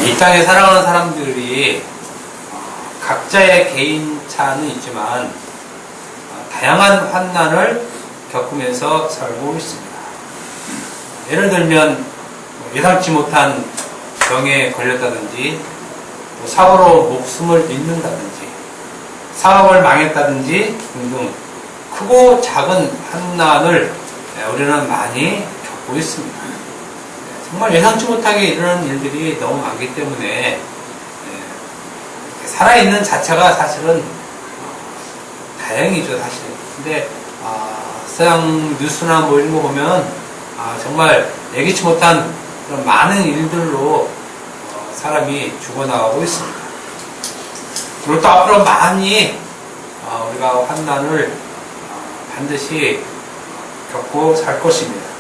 이 땅에 살아가는 사람들이 각자의 개인차는 있지만 다양한 환난을 겪으면서 살고 있습니다. 예를 들면 예상치 못한 병에 걸렸다든지, 사고로 목숨을 잃는다든지, 사업을 망했다든지 등등 크고 작은 환난을 우리는 많이 겪고 있습니다. 정말 예상치 못하게 이런 일들이 너무 많기 때문에 살아있는 자체가 사실은 다행이죠, 사실. 근데 서양 뉴스나 뭐 이런 거 보면 정말 예기치 못한 그런 많은 일들로 사람이 죽어나가고 있습니다. 그리고 또 앞으로 많이 우리가 환난을 반드시 겪고 살 것입니다.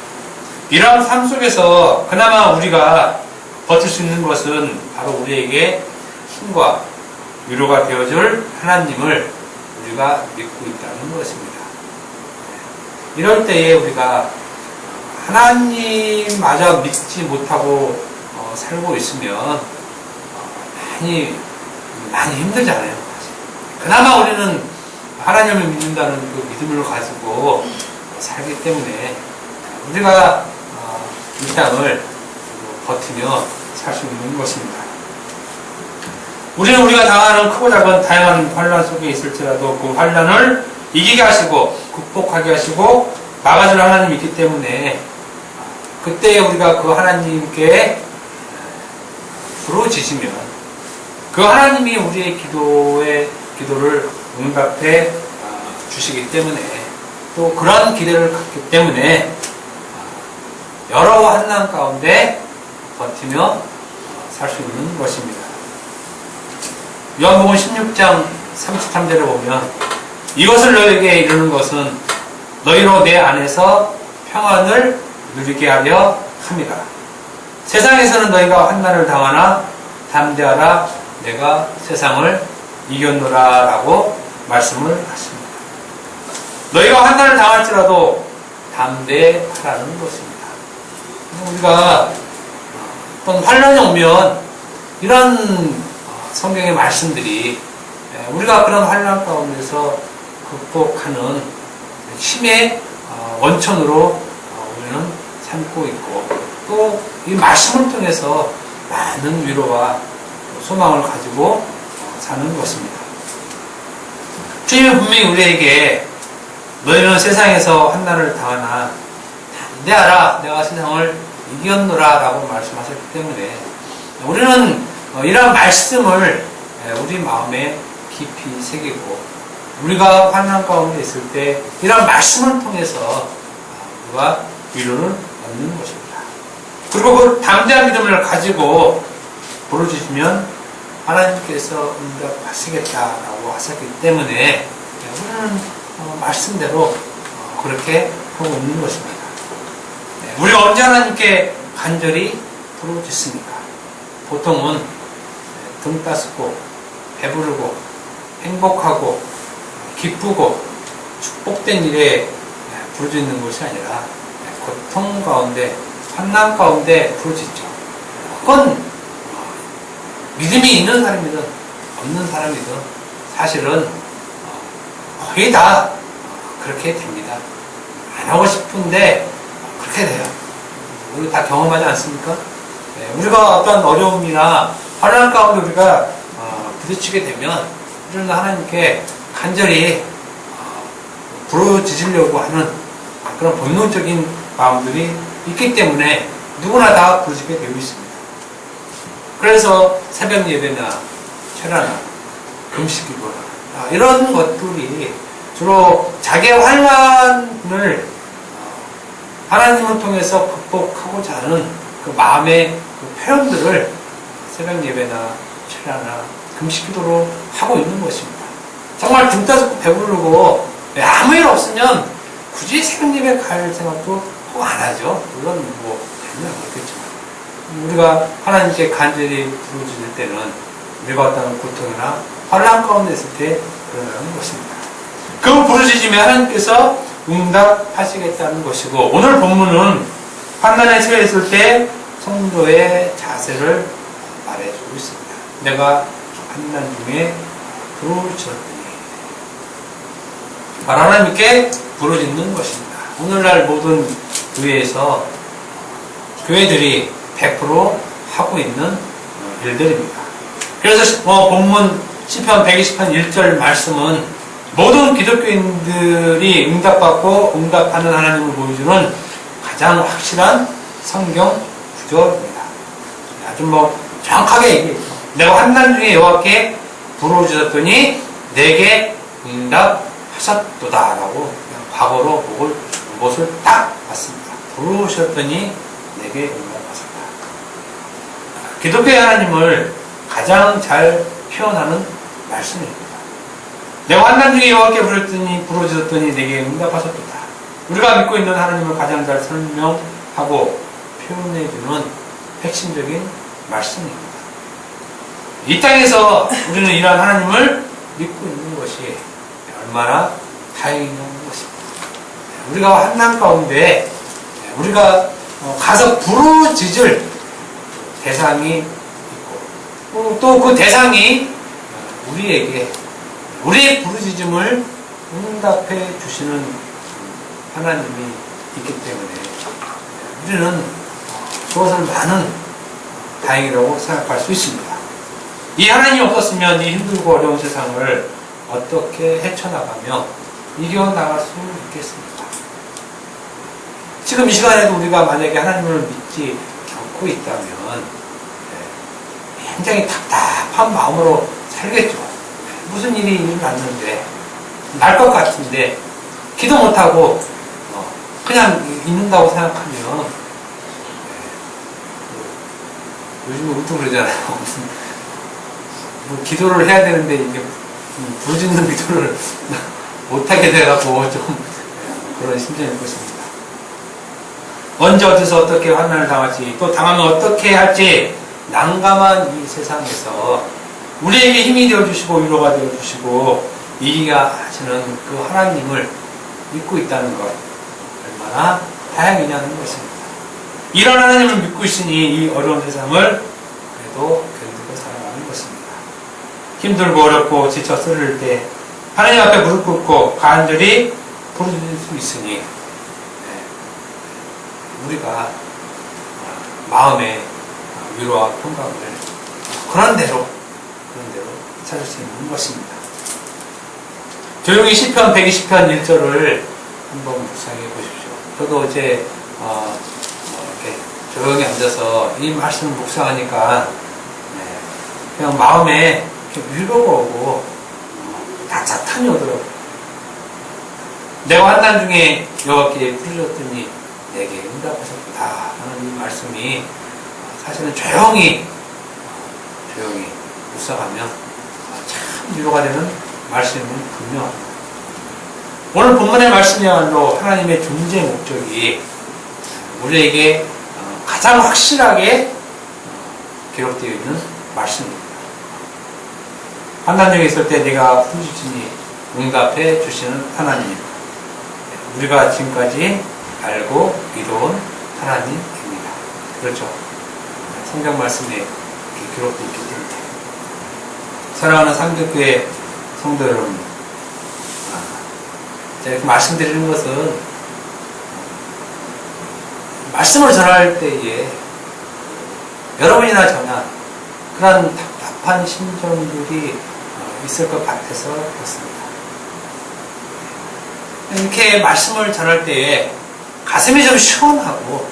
이러한 삶 속에서 그나마 우리가 버틸 수 있는 것은 바로 우리에게 힘과 위로가 되어줄 하나님을 우리가 믿고 있다는 것입니다. 이럴 때에 우리가 하나님마저 믿지 못하고 살고 있으면 많이 힘들잖아요. 그나마 우리는 하나님을 믿는다는 그 믿음을 가지고 살기 때문에 우리가 이 땅을 버티며 살 수 있는 것입니다. 우리는 우리가 당하는 크고 작은 다양한 환난 속에 있을지라도 그 환난을 이기게 하시고 극복하게 하시고 막아줄 하나님이 있기 때문에 그때 우리가 그 하나님께 부르짖으면 그 하나님이 우리의 기도를 응답해 주시기 때문에 또 그런 기대를 갖기 때문에 여러 환난 가운데 버티며 살 수 있는 것입니다. 요한복음 16장 33절을 보면 이것을 너에게 이르는 것은 너희로 내 안에서 평안을 누리게 하려 함이라. 세상에서는 너희가 환난을 당하나 담대하라 내가 세상을 이겼노라 라고 말씀을 하십니다. 너희가 환난을 당할지라도 담대하라는 것입니다. 우리가 어떤 환난이 오면 이런 성경의 말씀들이 우리가 그런 환난 가운데서 극복하는 힘의 원천으로 우리는 삼고 있고 또 이 말씀을 통해서 많은 위로와 소망을 가지고 사는 것입니다. 주님은 분명히 우리에게 너희는 세상에서 환난을 당하나 담대하라 내가 세상을 이겼노라 라고 말씀하셨기 때문에 우리는 이러한 말씀을 우리 마음에 깊이 새기고 우리가 환난 가운데 있을 때 이러한 말씀을 통해서 우리가 위로를 얻는 것입니다. 그리고 그 담대한 믿음을 가지고 부르짖으면 하나님께서 응답하시겠다라고 하셨기 때문에 우리는 말씀대로 그렇게 하고 있는 것입니다. 우리가 언제 하나님께 간절히 부르짖습니까? 보통은 등 따스고 배부르고 행복하고 기쁘고 축복된 일에 부르짖는 것이 아니라 고통 가운데 환난 가운데 부르짖죠. 그건 믿음이 있는 사람이든 없는 사람이든 사실은 거의 다 그렇게 됩니다. 안 하고 싶은데 그렇게 돼요. 우리 다 경험하지 않습니까? 우리가 어떤 어려움이나 환난 가운데 우리가 부딪히게 되면 우리는 하나님께 간절히 부르짖으려고 하는 그런 본능적인 마음들이 있기 때문에 누구나 다 부르짖게 되어 있습니다. 그래서 새벽 예배나 철야나 금식기도나 이런 것들이 주로 자기의 환난을 하나님을 통해서 극복하고자 하는 그 마음의 그 표현들을 새벽 예배나 철야나 금식기도로 하고 있는 것입니다. 정말 등 따스고 배부르고 아무 일 없으면 굳이 새벽 예배 갈 생각도 꼭 안 하죠. 물론 뭐 되면 그렇겠지만 우리가 하나님께 간절히 부르짖을 때는 우리가 어떤 고통이나 환난 가운데 있을 때 그러는 것입니다. 그 부르짖으면 하나님께서 응답하시겠다는 것이고 오늘 본문은 환난에 처해 있을 때 성도의 자세를 말해 말해주고 있습니다. 내가 환난 중에 부르짖었더니 바로 하나님께 부르짖는 것입니다. 오늘날 모든 교회에서 교회들이 100% 하고 있는 일들입니다. 그래서 본문 시편 120편 1절 말씀은 모든 기독교인들이 응답받고 응답하는 하나님을 보여주는 가장 확실한 성경 구절입니다. 아주 정확하게 얘기했죠. 내가 환난 중에 여호와께 부르짖었더니 내게 응답하셨도다 라고 과거로 그것을 딱 봤습니다. 부르셨더니 내게 응답하셨다. 기독교의 하나님을 가장 잘 표현하는 말씀입니다. 내가 환난 중에 여호와께 부르짖었더니 내게 응답하셨도다. 우리가 믿고 있는 하나님을 가장 잘 설명하고 표현해주는 핵심적인 말씀입니다. 이 땅에서 우리는 이러한 하나님을 믿고 있는 것이 얼마나 다행이냐는 것입니다. 우리가 환난 가운데 우리가 가서 부르짖을 대상이 있고 또 그 대상이 우리에게 우리의 부르짖음을 응답해 주시는 하나님이 있기 때문에 우리는 그것을 많은 다행이라고 생각할 수 있습니다. 이 하나님이 없었으면 이 힘들고 어려운 세상을 어떻게 헤쳐나가며 이겨나갈 수 있겠습니까? 지금 이 시간에도 우리가 만약에 하나님을 믿지 않고 있다면 굉장히 답답한 마음으로 살겠죠. 무슨 일이 일어났는데 날 것 같은데 기도 못하고 그냥 있는다고 생각하면 요즘은 우뚝 그러잖아요. 뭐 기도를 해야 되는데 이게 부르짖는 기도를 못하게 돼가지고 좀 그런 심정일 것입니다. 언제 어디서 어떻게 환난을 당할지 또 당하면 어떻게 할지 난감한 이 세상에서 우리에게 힘이 되어주시고 위로가 되어주시고 이기게 하시는 그 하나님을 믿고 있다는 것 얼마나 다행이냐는 것입니다. 이런 하나님을 믿고 있으니 이 어려운 세상을 그래도 견디고 살아가는 것입니다. 힘들고 어렵고 지쳐 쓰릴 때 하나님 앞에 무릎 꿇고 간절히 부르짖을 수 있으니 우리가 마음의 위로와 평강을 그런 대로 찾을 수 있는 것입니다. 조용히 시편 120편 1절을 한번 묵상해 보십시오. 저도 어제 이렇게 조용히 앉아서 이 말씀을 묵상하니까 그냥 마음에 위로가 오고 따뜻함이 오더라고요. 내가 환난 중에 여호와께 부르짖었더니 내게 응답하셨다 하는 이 말씀이 사실은 조용히 묵상하면 참 위로가 되는 말씀은 분명합니다. 오늘 본문의 말씀이야말로 하나님의 존재 목적이 우리에게 가장 확실하게 기록되어 있는 말씀입니다. 환난 중에 있을 때 네가 부르짖으니 응답해 주시는 하나님, 우리가 지금까지 알고 믿어온 하나님입니다. 그렇죠? 성경 말씀에 이렇게 기록되어 있기 때문에 사랑하는 상교교회 성도 여러분, 제가 이렇게 말씀드리는 것은 말씀을 전할 때에 여러분이나 저나 그런 답답한 심정들이 있을 것 같아서 그렇습니다. 이렇게 말씀을 전할 때에 가슴이 좀 시원하고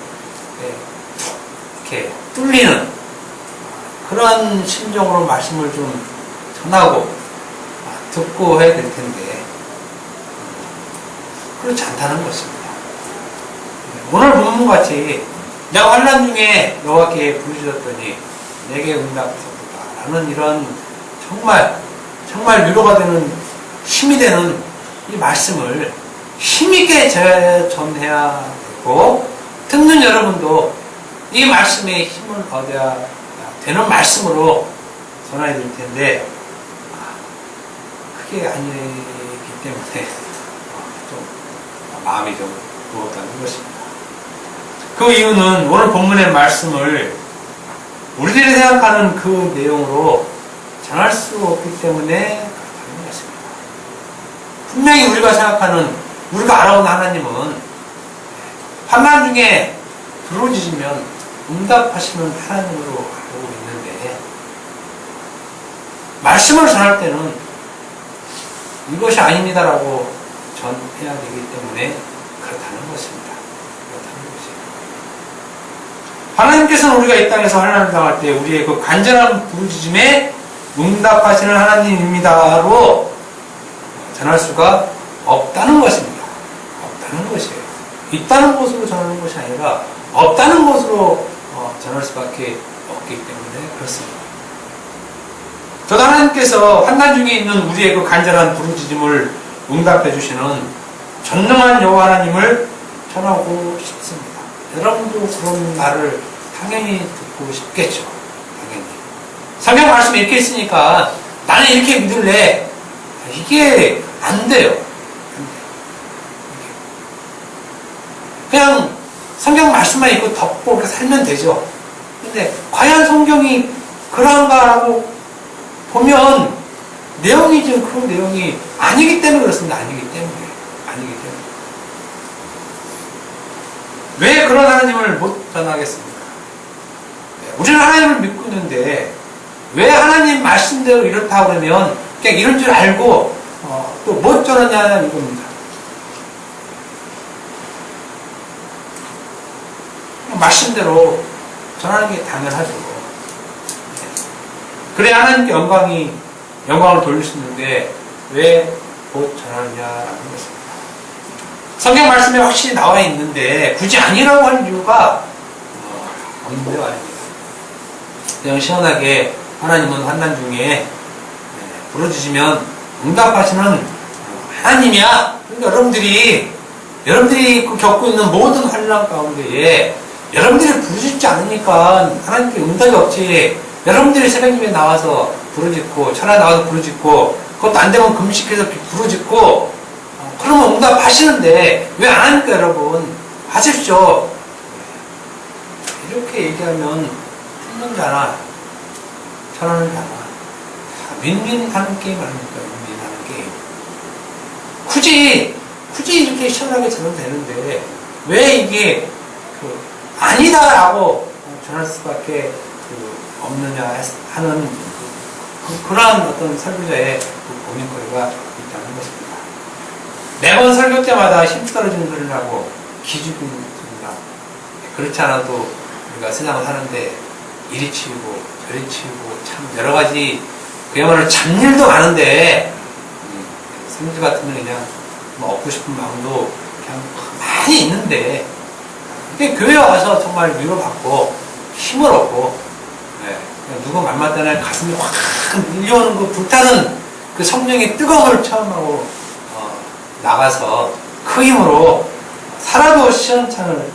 이렇게 뚫리는 그런 심정으로 말씀을 좀 전하고 듣고 해야 될 텐데 그렇지 않다는 것입니다. 오늘 본문같이 내가 환난 중에 여호와께 부르짖었더니 내게 응답하셨다 라는 이런 정말 위로가 되는 힘이 되는 이 말씀을 힘있게 전해야 되고 듣는 여러분도 이 말씀에 힘을 얻어야 되는 말씀으로 전해야 될 텐데 그게 아니기 때문에 좀 마음이 좀 무겁다는 것입니다. 그 이유는 오늘 본문의 말씀을 우리들이 생각하는 그 내용으로 전할 수 없기 때문에 그렇다는 것입니다. 분명히 우리가 생각하는, 우리가 알아온 하나님은 환난 중에 부르짖으면 응답하시는 하나님으로 알고 있는데, 말씀을 전할 때는 이것이 아닙니다라고 전해야 되기 때문에 그렇다는 것입니다. 그렇다는 것이에요. 하나님께서는 우리가 이 땅에서 환난을 당할 때 우리의 그 간절한 부르짖음에 응답하시는 하나님입니다로 전할 수가 없다는 것입니다. 없다는 것이에요. 있다는 곳으로 전하는 것이 아니라 없다는 곳으로 전할 수밖에 없기 때문에 그렇습니다. 저도 하나님께서 환난 중에 있는 우리의 그 간절한 부르짖음을 응답해 주시는 전능한 여호와 하나님을 전하고 싶습니다. 여러분도 그런 말을 당연히 듣고 싶겠죠. 당연히. 성경 말씀에 이렇게 있으니까 나는 이렇게 믿을래. 이게 안 돼요. 그냥 성경 말씀만 읽고 덮고 그렇게 살면 되죠. 근데 과연 성경이 그런가라고 보면 내용이 지금 그 내용이 아니기 때문에 그렇습니다. 아니기 때문에. 왜 그런 하나님을 못 전하겠습니까? 우리는 하나님을 믿고 있는데 왜 하나님 말씀대로 이렇다 그러면 그냥 이런 줄 알고 또 못 전하냐 이겁니다. 말씀대로 전하는 게 당연하죠. 그래야 하나님께 영광을 돌릴 수 있는데 왜 못 전하느냐라는 것입니다. 성경 말씀에 확실히 나와 있는데 굳이 아니라고 하는 이유가 없는 데가 아닙니다. 그냥 시원하게 하나님은 환난 중에 부르짖으면 응답하시는 하나님이야. 그러니까 여러분들이 겪고 있는 모든 환난 가운데에 여러분들이 부르짖지 않으니까 하나님께 응답이 없지. 여러분들이 새벽 예배에 나와서 부르짖고 철야에 나와서 부르짖고 그것도 안 되면 금식해서 부르짖고 그러면 응답하시는데 왜 안 하니까 여러분 하십시오. 이렇게 얘기하면 듣는 자나 전하는 자나 다 윈윈하는 게임 아닙니까? 윈윈하는 게임. 굳이 이렇게 시원하게 전하면 되는데 왜 이게 아니다라고 전할 수밖에 없느냐 하는 그러한 어떤 설교자의 고민거리가 있다는 것입니다. 매번 설교 때마다 힘 떨어지는 소리를 하고 기죽는 소리가 그렇지 않아도 우리가 세상을 사는데 이리 치우고 저리 치우고 참 여러 가지 그야말로 잡일도 많은데 성질 같으면 그냥 얻고 싶은 마음도 그냥 많이 있는데 교회 와서 정말 위로받고 힘을 얻고 누구 말 맞다나 가슴이 확 밀려오는 그 불타는 그 성령의 뜨거움을 체험하고 나가서 그 힘으로 살아도 시원찮을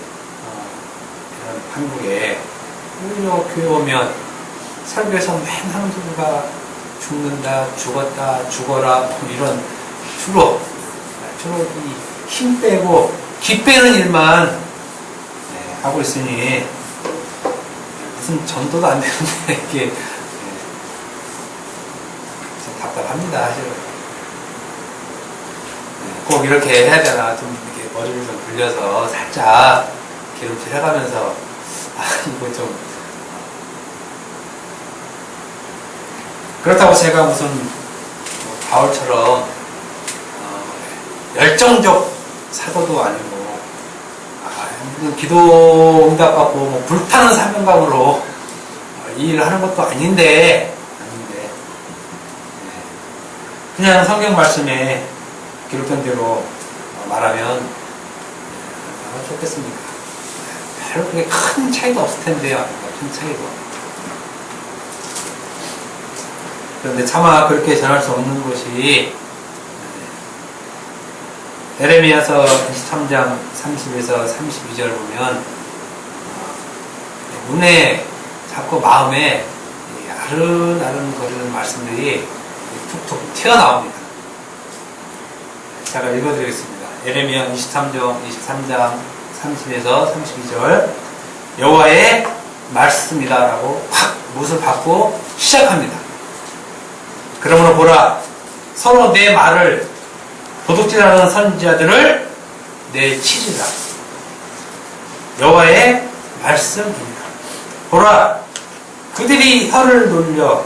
이런 한국에 오히려 교회 오면 설교에서 맨 하는 소리가 죽는다, 죽었다, 죽어라 뭐 이런 주로 이 힘 빼고 기 빼는 일만 하고 있으니 무슨 전도도 안 되는데 이게 좀 답답합니다. 사실은. 꼭 이렇게 해야 되나 좀 이렇게 머리를 좀 굴려서 살짝 기름칠 해가면서 이거 좀 그렇다고 제가 무슨 바울처럼 열정적 사도도 아니고 기도 응답받고 뭐 불타는 사명감으로 이 일을 하는 것도 아닌데 그냥 성경 말씀에 기록된 대로 말하면 얼마나 좋겠습니까? 별로 그렇게 큰 차이도 없을 텐데요. 큰 차이도. 그런데 차마 그렇게 전할 수 없는 것이 에레미야서 23장 30에서 32절 보면 눈에 자꾸 마음에 아른아른 거리는 말씀들이 툭툭 튀어나옵니다. 제가 읽어드리겠습니다. 에레미야 23장 30에서 32절 여호와의 말씀이다라고 확 못을 받고 시작합니다. 그러므로 보라, 서로 내 말을 도둑질하는 선지자들을 내치리라. 여호와의 말씀입니다. 보라, 그들이 혀를 놀려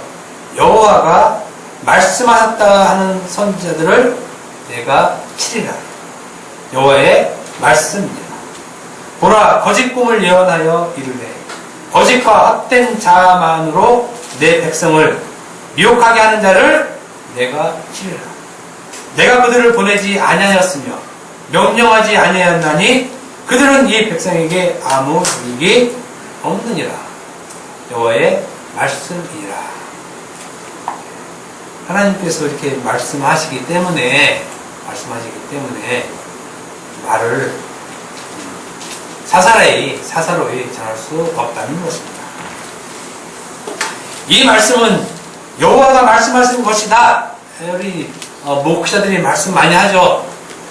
여호와가 말씀하셨다 하는 선지자들을 내가 치리라. 여호와의 말씀입니다. 보라, 거짓 꿈을 예언하여 이르되 거짓과 헛된 자만으로 내 백성을 미혹하게 하는 자를 내가 치리라. 내가 그들을 보내지 아니하였으며 명령하지 아니하였나니 그들은 이 백성에게 아무 유익이 없느니라. 여호와의 말씀이니라. 하나님께서 이렇게 말씀하시기 때문에 말을 사사로이 전할 수 없다는 것입니다. 이 말씀은 여호와가 말씀하신 것이다. 우리 목사들이 말씀 많이 하죠.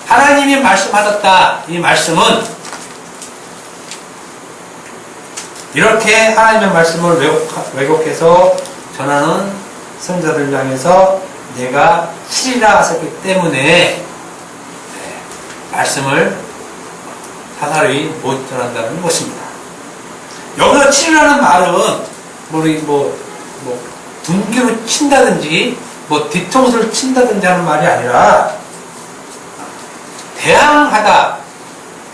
하나님이 말씀하셨다. 이 말씀은 이렇게 하나님의 말씀을 왜곡해서 전하는 선자들을 향해서 내가 치리라 하셨기 때문에 말씀을 사사로이 못 전한다는 것입니다. 여기서 치리라는 말은 둔기로 친다든지 뒤통수를 친다든지 하는 말이 아니라 대항하다,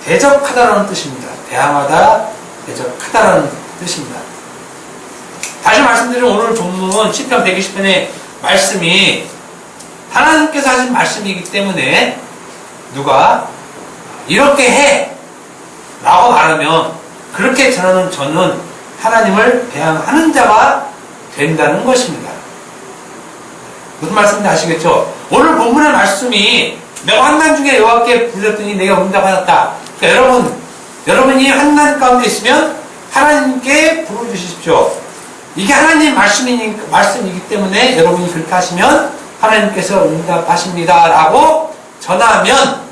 대적하다라는 뜻입니다. 대항하다, 대적하다라는 뜻입니다. 다시 말씀드리면 오늘 본문은 시편 120편의 말씀이 하나님께서 하신 말씀이기 때문에 누가 이렇게 해 라고 말하면 그렇게 전하는 저는 하나님을 대항하는 자가 된다는 것입니다. 무슨 말씀인지 아시겠죠? 오늘 본문의 말씀이 내가 환난 중에 여호와께 부르짖더니 내가 응답하였다. 그러니까 여러분이 환난 가운데 있으면 하나님께 부르짖으십시오. 이게 하나님 말씀이기 때문에 여러분이 그렇게 하시면 하나님께서 응답하십니다 라고 전하면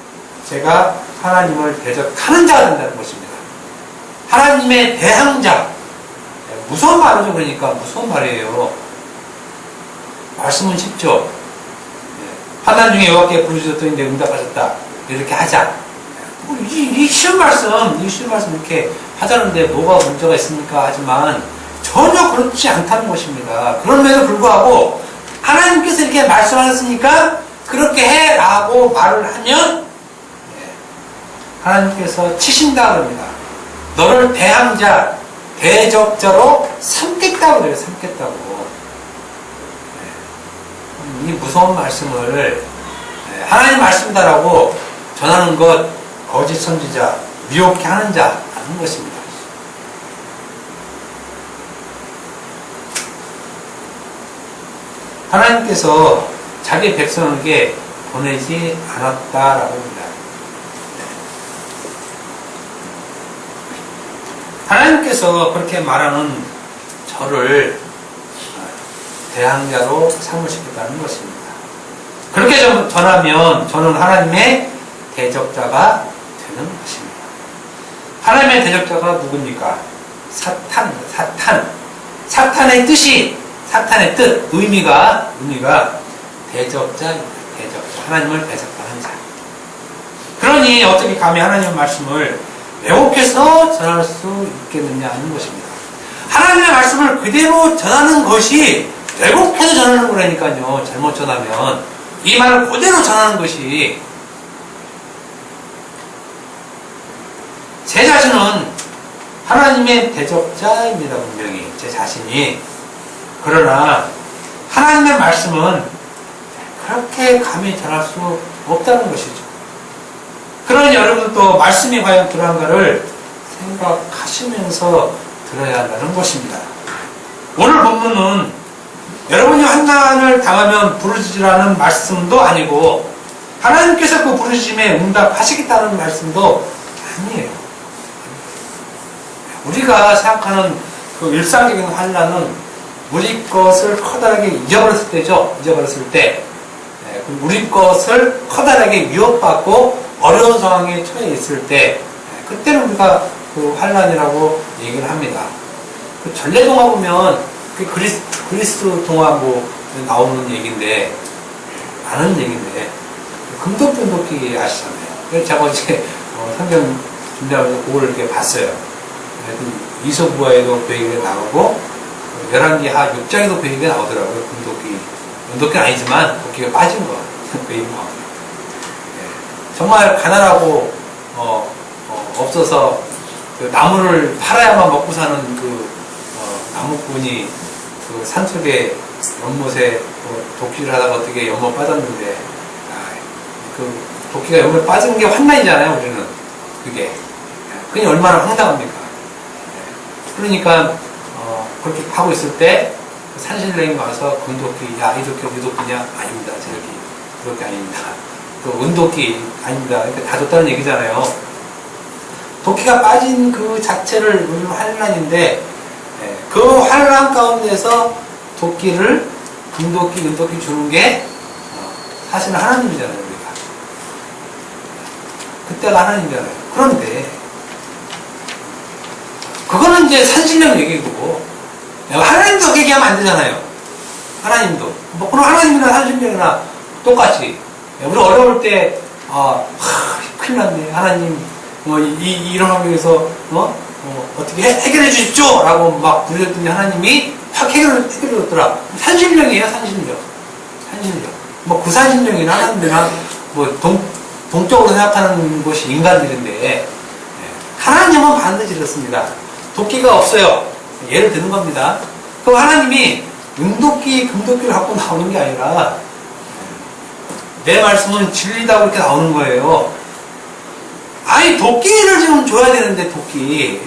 제가 하나님을 대적하는 자가 된다는 것입니다. 하나님의 대항자. 무서운 말이죠. 그러니까 무서운 말이에요. 말씀은 쉽죠. 환난 중에 여호와께 부르짖었더니 내가 응답하셨다. 이렇게 하자. 이 쉬운 말씀 이렇게 하자는데 뭐가 문제가 있습니까? 하지만 전혀 그렇지 않다는 것입니다. 그럼에도 불구하고 하나님께서 이렇게 말씀하셨으니까 그렇게 해라고 말을 하면 하나님께서 치신다 그럽니다. 너를 대항자, 대적자로 삼겠다고 그래요. 삼겠다고. 이 무서운 말씀을 하나님 말씀이다라고 전하는 것 거짓 선지자, 미혹해 하는 자라는 것입니다. 하나님께서 자기 백성에게 보내지 않았다라고 합니다. 하나님께서 그렇게 말하는 저를 대항자로 삼으시겠다는 것입니다. 그렇게 전하면 저는 하나님의 대적자가 되는 것입니다. 하나님의 대적자가 누굽니까? 사탄입니다. 사탄의 뜻이, 사탄의 뜻, 의미가 대적자입니다. 대적자. 하나님을 대적하는 자. 그러니 어떻게 감히 하나님의 말씀을 왜곡해서 전할 수 있겠느냐 하는 것입니다. 하나님의 말씀을 그대로 전하는 것이 왜곡해서 전하는 거라니까요. 잘못 전하면 이 말을 그대로 전하는 것이 제 자신은 하나님의 대적자입니다. 분명히 제 자신이. 그러나 하나님의 말씀은 그렇게 감히 전할 수 없다는 것이죠. 그러니 여러분도 말씀이 과연 그러한가를 생각하시면서 들어야 한다는 것입니다. 오늘 본문은 여러분이 환난을 당하면 부르짖으라는 말씀도 아니고 하나님께서 그 부르짖음에 응답하시겠다는 말씀도 아니에요. 우리가 생각하는 그 일상적인 환난은 우리 것을 커다랗게 잊어버렸을 때죠. 잊어버렸을 때 우리 것을 커다랗게 위협받고 어려운 상황에 처해 있을 때 그때는 우리가 그 환난이라고 얘기를 합니다. 그 전래동화 보면 그 그리스 동화 뭐 나오는 얘기인데 아는 얘기인데 금도끼 도끼 아시잖아요. 그래서 제가 어제 성경 준비하면서 그걸 이렇게 봤어요. 이소부화에도 그 얘기가 나오고 열왕기하 6장에도 그 얘기가 나오더라고요. 금도끼 은도끼는 아니지만 도끼가 빠진 거 그 얘기가 나옵니다. 정말 가난하고 없어서 그 나무를 팔아야만 먹고 사는 그 나무꾼이 그 산속에 연못에 도끼를 하다가 어떻게 연못 빠졌는데 그 도끼가 연못에 빠진 게 환난이잖아요. 우리는 그게 얼마나 황당합니까? 그러니까 그렇게 하고 있을 때 산신령이 와서 금도끼, 야 이 도끼가 네 도끼냐? 아닙니다. 그 도끼 아닙니다. 또 은도끼 아닙니다. 이렇게 다 줬다는 얘기잖아요. 도끼가 빠진 그 자체를 우리는 환난인데 그 환난 가운데서 도끼를 금도끼, 은도끼 주는 게 사실은 하나님이잖아요. 우리가 그때가 하나님이잖아요. 그런데 그거는 이제 산신령 얘기고 하나님도 얘기하면 안 되잖아요. 하나님도 뭐 그럼 하나님이나 산신령이나 똑같이 우리 어려울 때 큰일 났네 하나님 이런 환경에서 어떻게 해결해 주십시오 라고 막 부르셨더니 하나님이 확 해결해줬더라. 산신령이에요. 산신령 뭐 구산신령이나 하나님이나 뭐 동적으로 생각하는 것이 인간들인데 하나님은 반드시 이렇습니다. 도끼가 없어요. 예를 드는 겁니다. 그럼 하나님이 은도끼, 금도끼를 갖고 나오는 게 아니라 내 말씀은 진리다 그렇게 나오는 거예요. 아니 도끼를 지금 줘야 되는데 도끼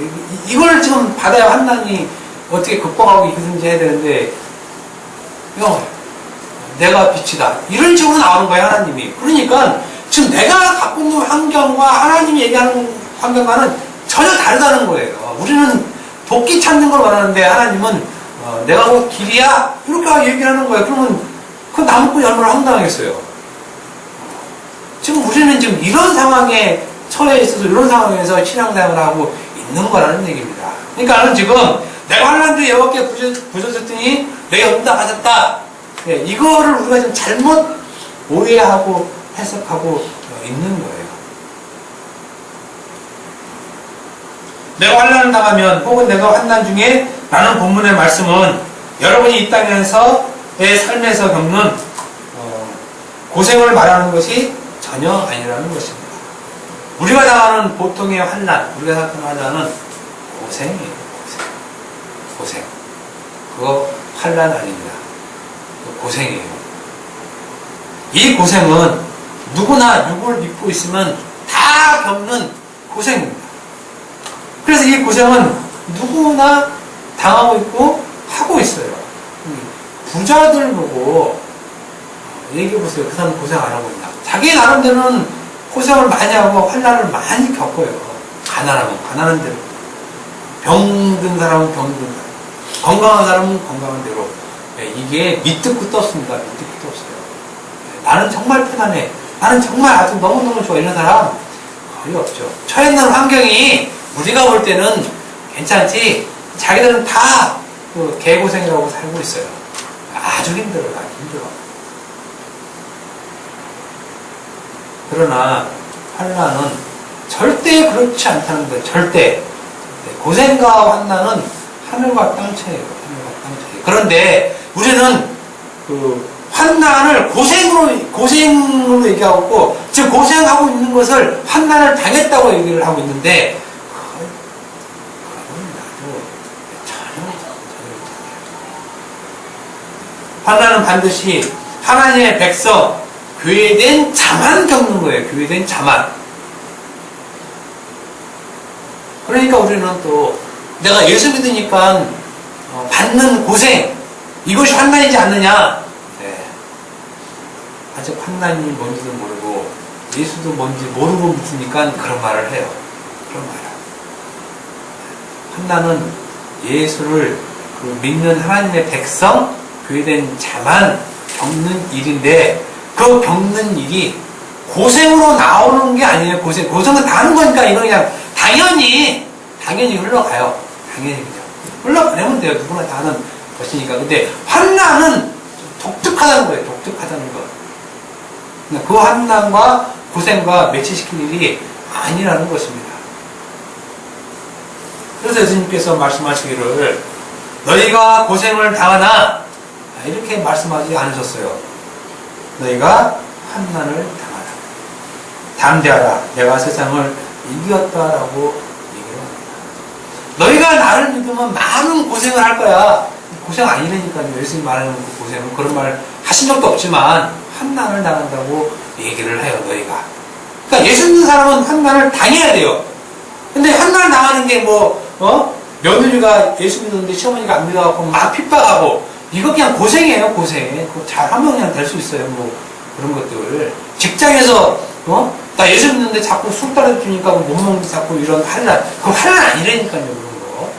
이걸 지금 받아야 환난이 어떻게 극복하고 이기든지 해야 되는데 내가 빛이다 이런 식으로 나오는 거예요. 하나님이. 그러니까 지금 내가 갖고 있는 환경과 하나님이 얘기하는 환경과는 전혀 다르다는 거예요. 우리는 도끼 찾는 걸 원하는데 하나님은 내가 뭐 길이야? 이렇게 얘기를 하는 거예요. 그러면 그 나무꾼이 얼마나 황당하겠어요. 지금 우리는 지금 이런 상황에 처해 있어서 이런 상황에서 신앙생활을 하고 있는 거라는 얘기입니다. 그러니까 나는 지금 내가 환난도 여호와께 부르셨더니 내가 응답하셨다. 이거를 우리가 지금 잘못 오해하고 해석하고 있는 거예요. 내가 환난을 당하면 혹은 내가 환난 중에 나는 본문의 말씀은 여러분이 이 땅에서의 삶에서 겪는 고생을 말하는 것이 전혀 아니라는 것입니다. 우리가 당하는 보통의 환난, 우리가 생각하는 환난은 고생이에요. 고생. 그거 환난 아닙니다. 고생이에요. 이 고생은 누구나 누구를 믿고 있으면 다 겪는 고생입니다. 그래서 이 고생은 누구나 당하고 있고 하고 있어요. 부자들 보고 얘기해보세요. 그 사람 고생 안 하고 있나. 자기 나름대로는 고생을 많이 하고 환난을 많이 겪어요. 가난하면 가난한 대로, 병든 사람은 병든 대로, 건강한 사람은 건강한 대로. 이게 밑도 끝도 없습니다. 밑도 끝도 없어요. 나는 정말 편안해. 나는 정말 아주 너무너무 좋아. 이런 사람 거의 없죠. 처해 있는 환경이 우리가 볼 때는 괜찮지, 자기들은 다 그 개고생이라고 살고 있어요. 아주 힘들어요. 아주 힘들어. 그러나 환난은 절대 그렇지 않다는 거예요. 절대. 고생과 환난은 하늘과 땅 차이예요. 하늘과 땅 차이. 그런데 우리는 그 환난을 고생으로 얘기하고 지금 고생하고 있는 것을 환난을 당했다고 얘기를 하고 있는데 환난은 반드시 하나님의 백성, 교회된 자만 겪는 거예요. 교회된 자만. 그러니까 우리는 또 내가 예수 믿으니까 받는 고생, 이것이 환난이지 않느냐. 네. 아직 환난이 뭔지도 모르고 예수도 뭔지 모르고 믿으니까 그런 말을 해요. 그런 말을. 환난은 예수를 믿는 하나님의 백성, 교회된 자만 겪는 일인데 그 겪는 일이 고생으로 나오는 게 아니에요. 고생은 다 하는 거니까 이거 그냥 당연히 흘러가요. 당연히 그죠. 흘러보내면 돼요. 누구나 다 하는 것이니까. 근데 환난은 좀 독특하다는 거예요. 독특하다는 거. 그 환난과 고생과 매치시킬 일이 아니라는 것입니다. 그래서 예수님께서 말씀하시기를 너희가 고생을 당하나 이렇게 말씀하지 않으셨어요. 너희가 환난을 당하라. 담대하라. 내가 세상을 이겼다라고 얘기를 합니다. 너희가 나를 믿으면 많은 고생을 할 거야. 고생 아니라니까요. 예수님 말하는 그 고생은 그런 말 하신 적도 없지만 환난을 당한다고 얘기를 해요. 너희가. 그러니까 예수 믿는 사람은 환난을 당해야 돼요. 근데 환난을 당하는 게 며느리가 예수 믿는데 시어머니가 안 믿어갖고 막 핍박하고 이거 그냥 고생이에요. 고생. 그거 잘하면 그냥 될 수 있어요. 뭐 그런 것들. 직장에서 나 예수 믿는데 자꾸 술 따라주니까 못 먹는데 자꾸 이런 환난. 그거 환난 아니라니까요. 그런 거.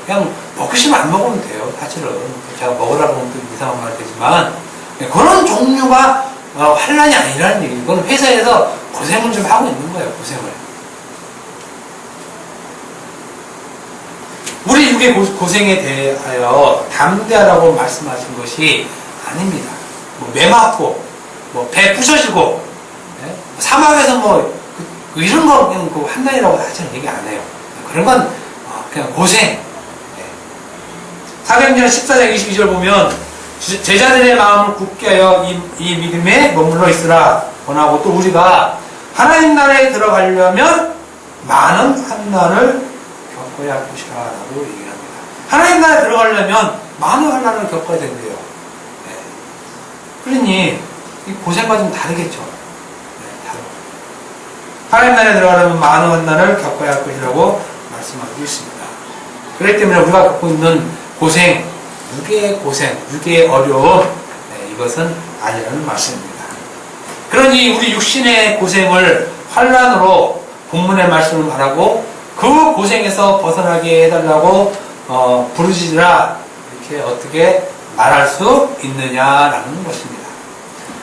그냥 먹고 싶으면 안 먹으면 돼요. 사실은. 제가 먹으라고 하면 또 이상한 말 되지만 그런 종류가 환난이 아니라는 얘기예요. 이건 회사에서 고생을 좀 하고 있는 거예요. 고생을. 우리 육의 고생에 대하여 담대하라고 말씀하신 것이 아닙니다. 뭐 매 맞고, 뭐 배 부셔지고, 사막에서 이런 거 그냥 그 환난이라고 사실은 얘기 안 해요. 그런 건 그냥 고생. 사도행전 14장 22절 보면 제자들의 마음을 굳게 하여 이 믿음에 머물러 있으라 권하고 또 우리가 하나님 나라에 들어가려면 많은 환난을 겪어야 할 것이라 라고 얘기합니다. 하나님 나라에 들어가려면 많은 환난을 겪어야 된대요. 그러니 이 고생과 좀 다르겠죠. 하나님 나라에 들어가려면 많은 환난을 겪어야 할 것이라고 말씀하고 있습니다. 그렇기 때문에 우리가 겪고 있는 고생, 육의 고생, 육의 어려움, 이것은 아니라는 말씀입니다. 그러니 우리 육신의 고생을 환난으로 본문의 말씀을 말하고 그 고생에서 벗어나게 해달라고 부르짖으라 이렇게 어떻게 말할 수 있느냐라는 것입니다.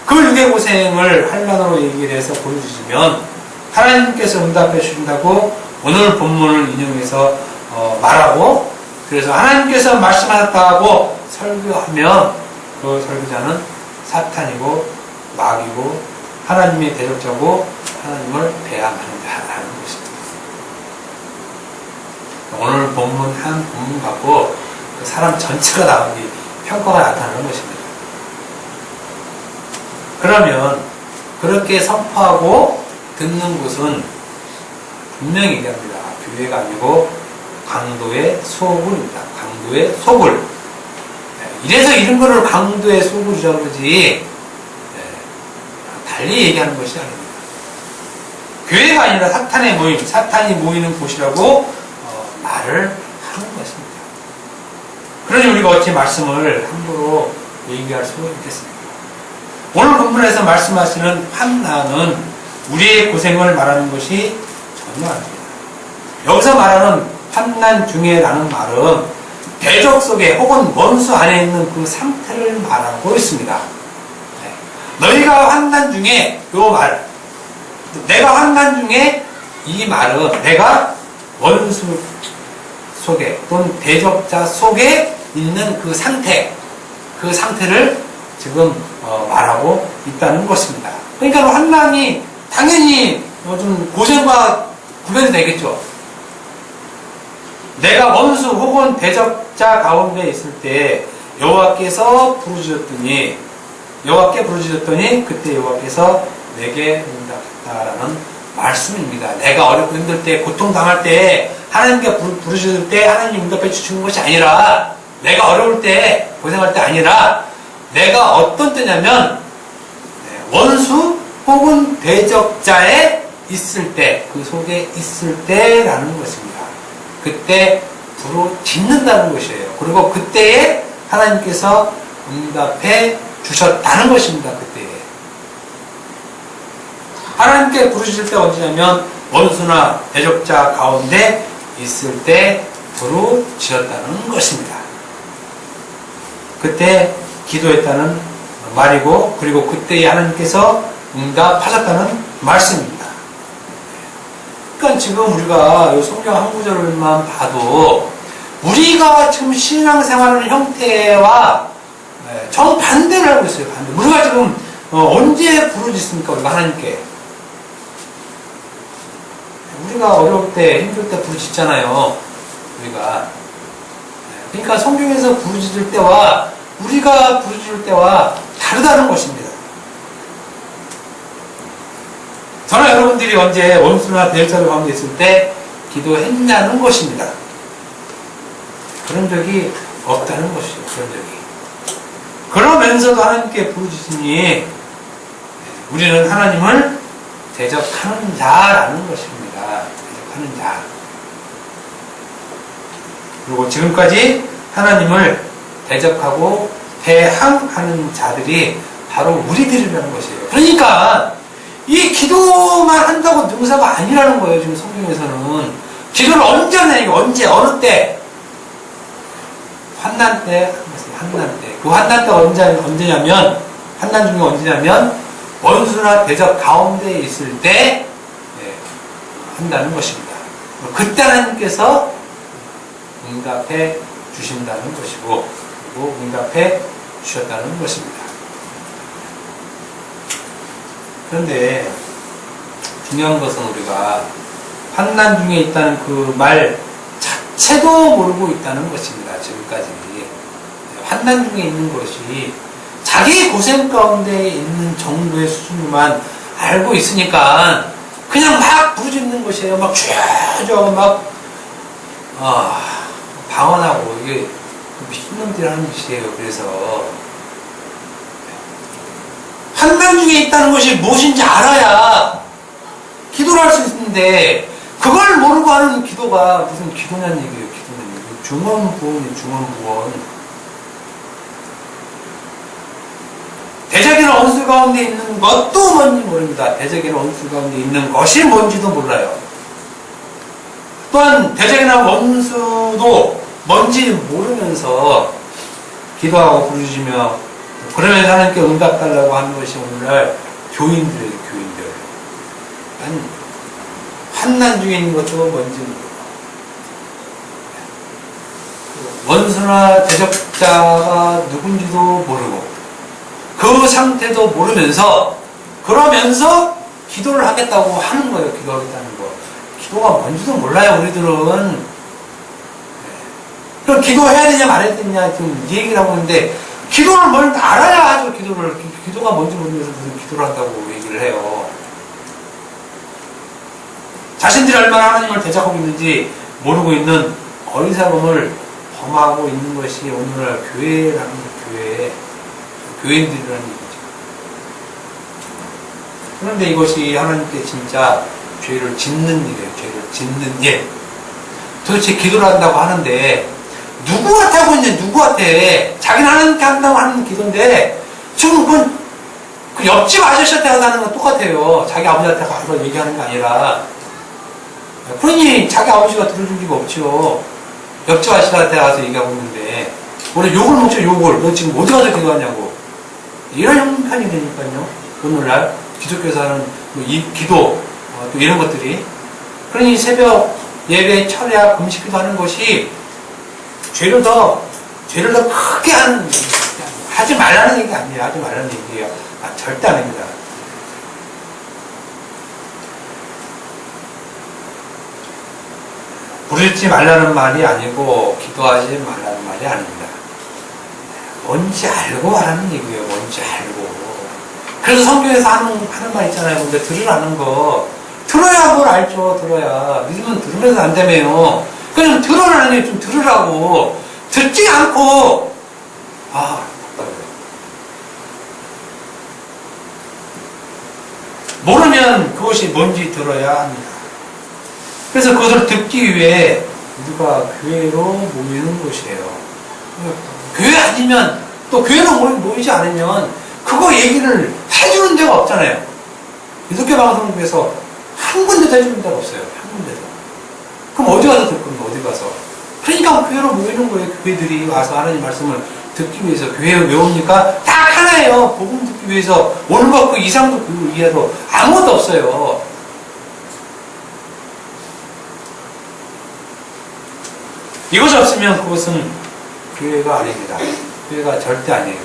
그 육의 고생을 환난으로 얘기를 해서 부르짖으면 하나님께서 응답해 주신다고 오늘 본문을 인용해서 말하고 그래서 하나님께서 말씀하셨다고 설교하면 그 설교자는 사탄이고 마귀고 하나님의 대적자고 하나님을 배반하는 자라는 것입니다. 오늘 본문 한 본문 갖고 그 사람 전체가 나오기 평가가 나타나는 것입니다. 그러면 그렇게 선포하고 듣는 곳은 분명히 얘기합니다. 교회가 아니고 강도의 소굴입니다. 강도의 소굴. 이래서 이런 거를 강도의 소굴이라고 그러지 달리 얘기하는 것이 아닙니다. 교회가 아니라 사탄의 모임, 사탄이 모이는 곳이라고 말을 하는 것입니다. 그러니 우리가 어찌 말씀을 함부로 얘기할 수 있겠습니까? 오늘 본문에서 말씀하시는 환난은 우리의 고생을 말하는 것이 전혀 아닙니다. 여기서 말하는 환난 중에라는 말은 대적 속에 혹은 원수 안에 있는 그 상태를 말하고 있습니다. 너희가 환난 중에 요 말, 내가 환난 중에 이 말은 내가 원수 속에 또는 대적자 속에 있는 그 상태를 지금 말하고 있다는 것입니다. 그러니까 환난이 당연히 좀 고생과 구별이 되겠죠. 내가 원수 혹은 대적자 가운데 있을 때 여호와께서 부르짖었더니 그때 여호와께서 내게 응답했다라는 말씀입니다. 내가 어렵고 힘들 때 고통당할 때 하나님께 부르짖을 때 하나님 응답해 주시는 것이 아니라 내가 어려울 때 고생할 때 아니라 내가 어떤 때냐면 원수 혹은 대적자에 있을 때 그 속에 있을 때라는 것입니다. 그때 부르짖는다는 것이에요. 그리고 그때에 하나님께서 응답해 주셨다는 것입니다. 그때에 하나님께 부르짖을 때 언제냐면 원수나 대적자 가운데 있을 때 부르짖었다는 것입니다. 그때 기도했다는 말이고 그리고 그때에 하나님께서 응답하셨다는 말씀입니다. 그러니까 지금 우리가 이 성경 한 구절만 봐도 우리가 지금 신앙생활하는 형태와 정반대를 하고 있어요. 반대. 우리가 지금 언제 부르짖습니까? 우리가 하나님께. 우리가 어려울 때, 힘들 때 부르짖잖아요. 우리가. 그러니까 성경에서 부르짖을 때와 우리가 부르짖을 때와 다르다는 것입니다. 저는 여러분들이 언제 원수나 대적자 가운데 있을 때 기도했냐는 것입니다. 그런 적이 없다는 것이죠. 그런 적이. 그러면서도 하나님께 부르짖으니 우리는 하나님을 대적하는 자라는 것입니다. 대적하는 자. 그리고 지금까지 하나님을 대적하고 대항하는 자들이 바로 우리들이라는 것이에요. 그러니까 이 기도만 한다고 능사가 아니라는 거예요. 지금 성경에서는. 기도를 언제 하냐, 언제, 어느 때? 환난 때, 환난 때. 그 환난 때가 언제냐면, 환난 중에 언제냐면, 원수나 대적 가운데 있을 때, 한다는 것입니다. 그때 하나님께서 응답해 주신다는 것이고, 그리고 응답해 주셨다는 것입니다. 그런데 중요한 것은 우리가 환난 중에 있다는 그 말 자체도 모르고 있다는 것입니다. 지금까지. 환난 중에 있는 것이 자기 고생 가운데 있는 정도의 수준만 알고 있으니까 그냥 막 부르짖는 것이에요. 막 쥐어져 막 방언하고 이게 미친놈들이 하는 짓이에요. 그래서 환난 중에 있다는 것이 무엇인지 알아야 기도를 할 수 있는데 그걸 모르고 하는 기도가 무슨 기도냐는 얘기예요. 기도냐는 얘기. 중언부언이에요. 중언부언. 대적이나 원수 가운데 있는 것도 뭔지 모릅니다. 대적이나 원수 가운데 있는 것이 뭔지도 몰라요. 또한 대적이나 원수도 뭔지 모르면서 기도하고 부르짖으며 그러면서 하나님께 응답 달라고 하는 것이 오늘날 교인들이에요. 교인들. 아니 환난 중에 있는 것도 뭔지 모르고 원수나 대적자가 누군지도 모르고 그 상태도 모르면서 그러면서 기도를 하겠다고 하는 거예요. 기도하겠다는 거. 기도가 뭔지도 몰라요. 우리들은. 그럼 기도해야 되냐 말아야 되냐 지금 이 얘기를 하고 있는데 기도를 뭘 알아야 하죠. 기도가 뭔지 모르면서 무슨 기도를 한다고 얘기를 해요. 자신들이 얼마나 하나님을 대적하고 있는지 모르고 있는 어리석음을 범하고 있는 것이 오늘날 교회라는 교인들이라는 얘기죠. 그런데 이것이 하나님께 진짜 죄를 짓는 일이에요. 죄를 짓는 일. 도대체 기도를 한다고 하는데 누구한테 하고 있냐? 누구한테? 자기는 하나님께 한다고 하는 기도인데 지금 그 옆집 아저씨한테 한다는 건 똑같아요. 자기 아버지한테 가서 얘기하는 게 아니라 그러니 자기 아버지가 들어줄 리가 없죠. 옆집 아저씨한테 가서 얘기하고 있는데 오늘 욕을 먹죠. 욕을. 너 지금 어디 가서 기도하냐고. 이런 형편이 되니까요. 오늘날 기독교에서 하는 이 기도 또 이런 것들이 그러니 새벽 예배 철야 금식기도 하는 것이 죄를 더 크게 하지 말라는 얘기가 아니에요. 하지 말라는 얘기예요. 절대 아닙니다. 부르짖지 말라는 말이 아니고 기도하지 말라는 말이 아닙니다. 뭔지 알고 하라는 얘기예요. 뭔지 알고. 그래서 성경에서 하는 말 있잖아요. 근데 들으라는 거. 들어야 뭘 알죠. 들어야. 믿으면 들으면서 안 되매요. 그냥 들으라는 얘기 좀 들으라고. 듣지 않고 모르면 그것이 뭔지 들어야 합니다. 그래서 그것을 듣기 위해 우리가 교회로 모이는 것이에요. 교회 아니면 또 교회로 모이지 않으면 그거 얘기를 해주는 데가 없잖아요. 기독교 방송국에서 한 군데도 해주는 데가 없어요. 한 군데도. 그럼 어디 가서 듣 건가? 어디 가서? 그러니까 교회로 모이는 거예요. 교회들이 와서 하나님 말씀을 듣기 위해서. 교회에 왜 옵니까? 딱 하나예요. 복음 듣기 위해서. 오는 것 그 이상도 그 이하도 아무것도 없어요. 이것이 없으면 그것은 교회가 아닙니다. 교회가 절대 아니에요.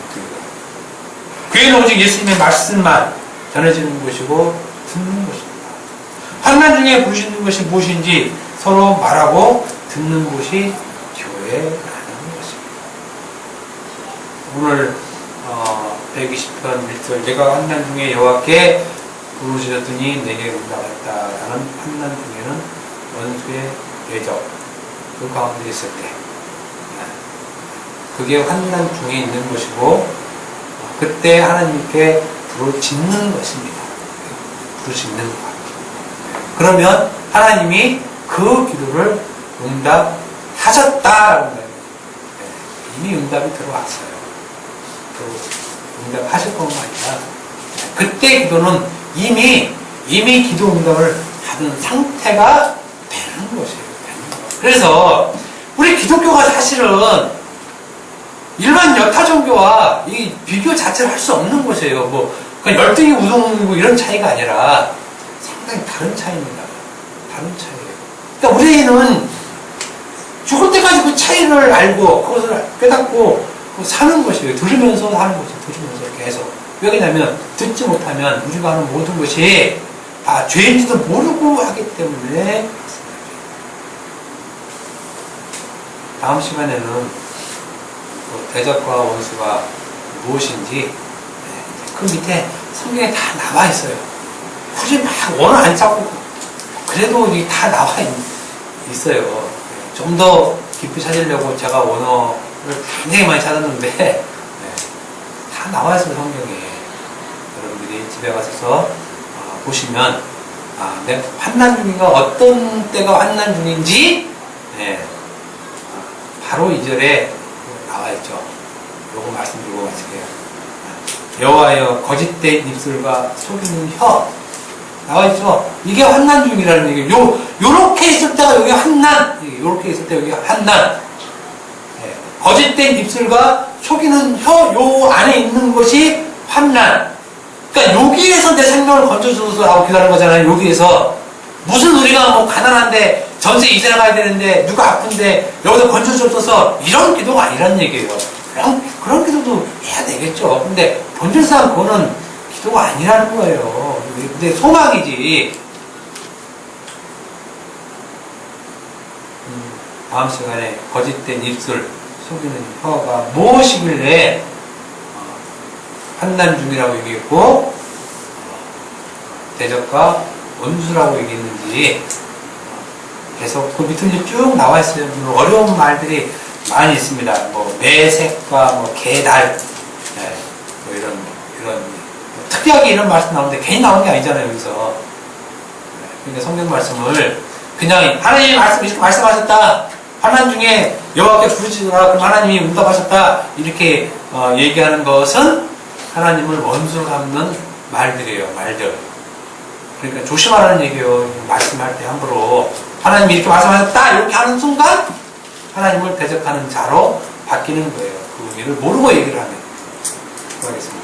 교회는 오직 예수님의 말씀만 전해지는 것이고 듣는 것입니다. 환난 중에 부르시는 것이 무엇인지 서로 말하고 듣는 곳이 교회라는 것입니다. 오늘 120편 1절 내가 환난 중에 여호와께 부르짖었더니 내게 응답했다라는 환난 중에는 원수의 대적 그 가운데 있을 때 그게 환난 중에 있는 것이고 그때 하나님께 부르짖는 것입니다. 부르짖는 것. 그러면 하나님이 그 기도를 응답하셨다라는 거예요. 이미 응답이 들어왔어요. 또 응답하실 것만 아니라 그때 기도는 이미 기도 응답을 받은 상태가 되는 것이에요. 그래서 우리 기독교가 사실은 일반 여타 종교와 이 비교 자체를 할 수 없는 것이에요. 뭐 그냥 열등이 우동이고 이런 차이가 아니라 상당히 다른 차이입니다. 다른 차이예요. 그러니까 우리는 죽을 때까지 그 차이를 알고 그것을 깨닫고 사는 것이에요. 들으면서 사는 것이에요. 들으면서 계속. 왜냐면 듣지 못하면 우리가 하는 모든 것이 다 죄인지도 모르고 하기 때문에 다음 시간에는 대적과 원수가 무엇인지 그 밑에 성경에 다 나와 있어요. 굳이 막 원어 안 찾고 그래도 이게 다 나와 있어요. 좀 더 깊이 찾으려고 제가 원어를 굉장히 많이 찾았는데 다 나와 있어요. 성경에. 여러분들이 집에 가셔서 보시면 내 환난 중인가 어떤 때가 환난 중인지 바로 2절에 나와 있죠. 요거 말씀드리고 마칠게요. 여호와여 거짓된 입술과 속이는 혀 나와 있죠. 이게 환난 중이라는 얘기예요. 요렇게 있을 때가 여기 환난, 요렇게 있을 때 여기 환난. 거짓된 입술과 속이는 혀 요 안에 있는 것이 환난. 그러니까 여기에서 내 생명을 건져줘서라고 기도하는 거잖아요. 여기에서 무슨 우리가 뭐 가난한데 전세 이사 가야 되는데 누가 아픈데 여기서 건져줘서 이런 기도가 아니란 얘기예요. 그런 기도도 해야 되겠죠. 근데 본질상 그거는 기도가 아니라는 거예요. 근데 소망이지. 다음 시간에 거짓된 입술, 속이는 혀가 무엇이길래 환난 중이라고 얘기했고 대적과 원수라고 얘기했는지 계속 그 밑을 쭉 나와 있어요. 어려운 말들이 많이 있습니다. 뭐 매색과 뭐 개달, 뭐 이런 특이하게 이런 말씀 나오는데 괜히 나온 게 아니잖아요. 여기서 그러니까 성경 말씀을 그냥 하나님이 이렇게 말씀하셨다. 환난 중에 여호와께 부르짖으라. 그럼 하나님이 응답하셨다. 이렇게 얘기하는 것은 하나님을 원수로 삼는 말들이에요. 말들. 그러니까 조심하라는 얘기예요. 말씀할 때 함부로 하나님이 이렇게 말씀하셨다 이렇게 하는 순간 하나님을 대적하는 자로 바뀌는 거예요. 그 의미를 모르고 얘기를 하면. 그러겠습니다.